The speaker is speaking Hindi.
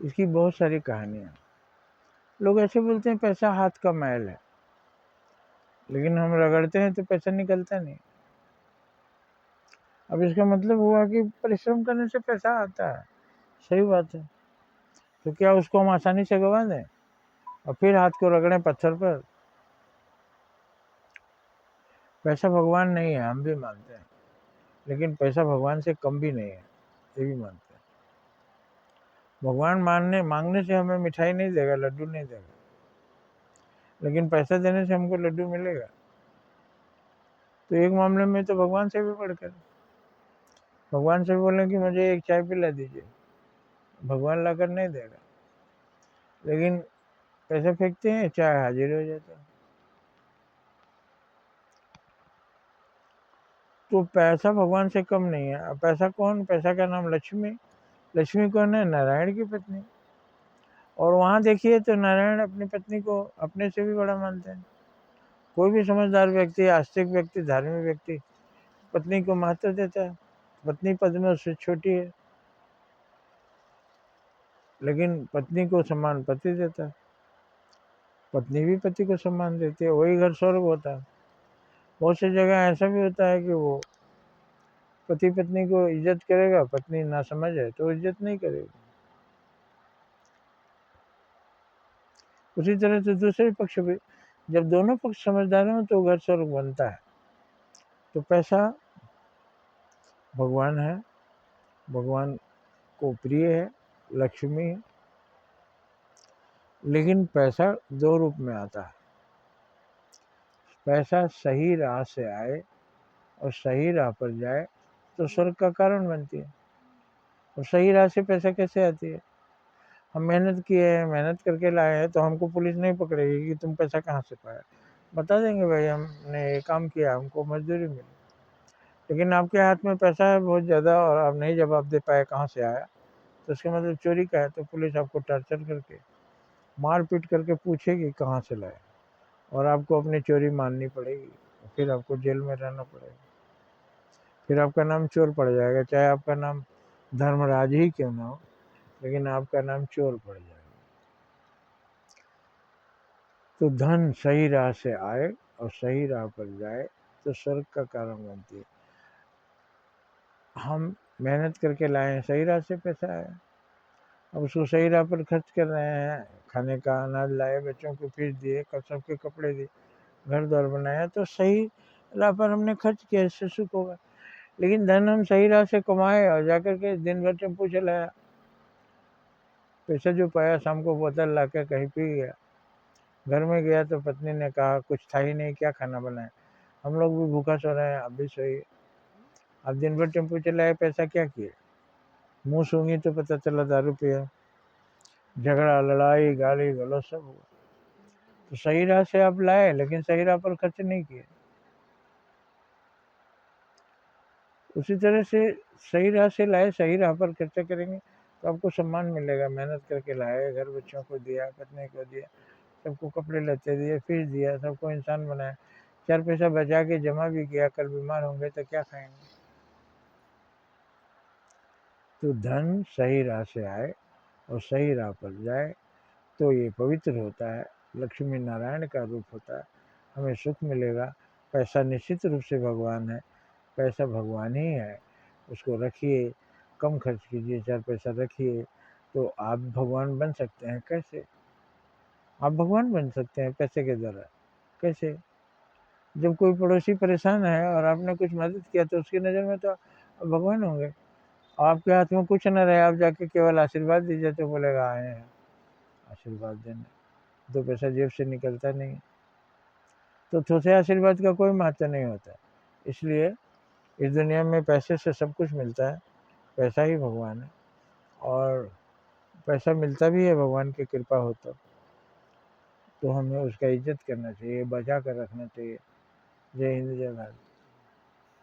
इसकी बहुत सारी कहानियाँ। लोग ऐसे बोलते हैं पैसा हाथ का मैल है, लेकिन हम रगड़ते हैं तो पैसा निकलता नहीं। अब इसका मतलब हुआ कि परिश्रम करने से पैसा आता है, सही बात है। तो क्या उसको हम आसानी से गवा दें और फिर हाथ को रगड़ें पत्थर पर? पैसा भगवान नहीं है, हम भी मानते हैं, लेकिन पैसा भगवान से कम भी नहीं है, ये भी मानते हैं। भगवान मांगने से हमें मिठाई नहीं देगा, लड्डू नहीं देगा, लेकिन पैसा देने से हमको लड्डू मिलेगा। तो एक मामले में तो भगवान से भी बढ़कर, भगवान से बोलें कि मुझे एक चाय पिला दीजिए, भगवान लाकर नहीं देगा, लेकिन पैसा फेंकते हैं, चाय हाजिर हो जाता है। तो पैसा भगवान से कम नहीं है। अब पैसा कौन? पैसा का नाम लक्ष्मी। लक्ष्मी कौन है? नारायण की पत्नी। और वहाँ देखिए तो नारायण अपनी पत्नी को अपने से भी बड़ा मानते हैं। कोई भी समझदार व्यक्ति, आस्तिक व्यक्ति, धार्मिक व्यक्ति पत्नी को महत्व देता है। पत्नी पद में उससे छोटी है, लेकिन पत्नी को सम्मान पति देता है, पत्नी भी पति को सम्मान देती है, वही घर स्वर्ग होता है। बहुत सी जगह ऐसा भी होता है कि वो पति पत्नी को इज्जत करेगा, पत्नी ना समझ है तो इज्जत नहीं करेगी। उसी तरह से दूसरे पक्ष भी, जब दोनों पक्ष समझदार हों तो घर स्वर्ग बनता है। तो पैसा भगवान है, भगवान को प्रिय है, लक्ष्मी है, लेकिन पैसा दो रूप में आता है। पैसा सही राह से आए और सही राह पर जाए तो स्वर्ग का कारण बनती है। और सही राह से पैसा कैसे आती है? हम मेहनत किए हैं, मेहनत करके लाए हैं, तो हमको पुलिस नहीं पकड़ेगी कि तुम पैसा कहाँ से पाया। बता देंगे भाई हमने ये काम किया, हमको मजदूरी मिली। लेकिन आपके हाथ में पैसा है बहुत ज़्यादा और आप नहीं जवाब दे पाए कहाँ से आया, तो इसका मतलब चोरी का है। तो पुलिस आपको टॉर्चर करके, मार पीट करके पूछेगी कहाँ से लाए, और आपको अपनी चोरी माननी पड़ेगी, फिर आपको जेल में रहना पड़ेगा, फिर आपका नाम चोर पड़ जाएगा। चाहे आपका नाम धर्मराज ही क्यों ना हो, लेकिन आपका नाम चोर पड़ जाएगा। तो धन सही राह से आए और सही राह पर जाए तो स्वर्ग का कारण बनती है। हम मेहनत करके लाए हैं, सही राह से पैसा आया, अब उसको सही राह पर खर्च कर रहे हैं। खाने का अनाज लाए, बच्चों को फीस दिए, सबके कपड़े दिए, घर द्वार बनाया, तो सही राह पर हमने खर्च किया, इससे सुख होगा। लेकिन धन हम सही राह से कमाए और जाकर के दिन भर टेम्पो चलाया, पैसा जो पाया शाम को बोतल ला के कहीं पी गया, घर में गया तो पत्नी ने कहा कुछ था ही नहीं, क्या खाना बनाए, हम लोग भी भूखा सो रहे हैं, अब भी सोइए। अब दिन भर टेम्पो चलाए, पैसा क्या किए? मुंह सूंघी तो पता चला दारू पिया, झगड़ा, लड़ाई, गाली गलौज सब हुआ। तो सही राह से आप लाए, लेकिन सही राह पर खर्च नहीं किए। उसी तरह से सही राह से लाए, सही राह पर खर्चा करेंगे तो आपको सम्मान मिलेगा। मेहनत करके लाए, घर बच्चों को दिया, पत्नी को दिया, सबको कपड़े लत्ते दिए, फीस दिया, सबको इंसान बनाया, चार पैसा बचा के जमा भी किया, कल बीमार होंगे तो क्या खाएंगे। तो धन सही राह से आए और सही राह पर जाए तो ये पवित्र होता है, लक्ष्मी नारायण का रूप होता है, हमें सुख मिलेगा। पैसा निश्चित रूप से भगवान है, पैसा भगवान ही है, उसको रखिए, कम खर्च कीजिए, चार पैसा रखिए, तो आप भगवान बन सकते हैं। कैसे आप भगवान बन सकते हैं? पैसे के द्वारा। कैसे? जब कोई पड़ोसी परेशान है और आपने कुछ मदद किया तो उसकी नज़र में तो आप भगवान होंगे। आपके हाथ में कुछ न रहे, आप जाके केवल आशीर्वाद दीजिए तो बोलेगा आए हैं आशीर्वाद देने, दो पैसा जेब से निकलता नहीं। तो छोटे आशीर्वाद का कोई महत्व नहीं होता। इसलिए इस दुनिया में पैसे से सब कुछ मिलता है, पैसा ही भगवान है, और पैसा मिलता भी है भगवान की कृपा हो तो हमें उसका इज्जत करना चाहिए, बचा कर रखना चाहिए। जय हिंद, जय भारत।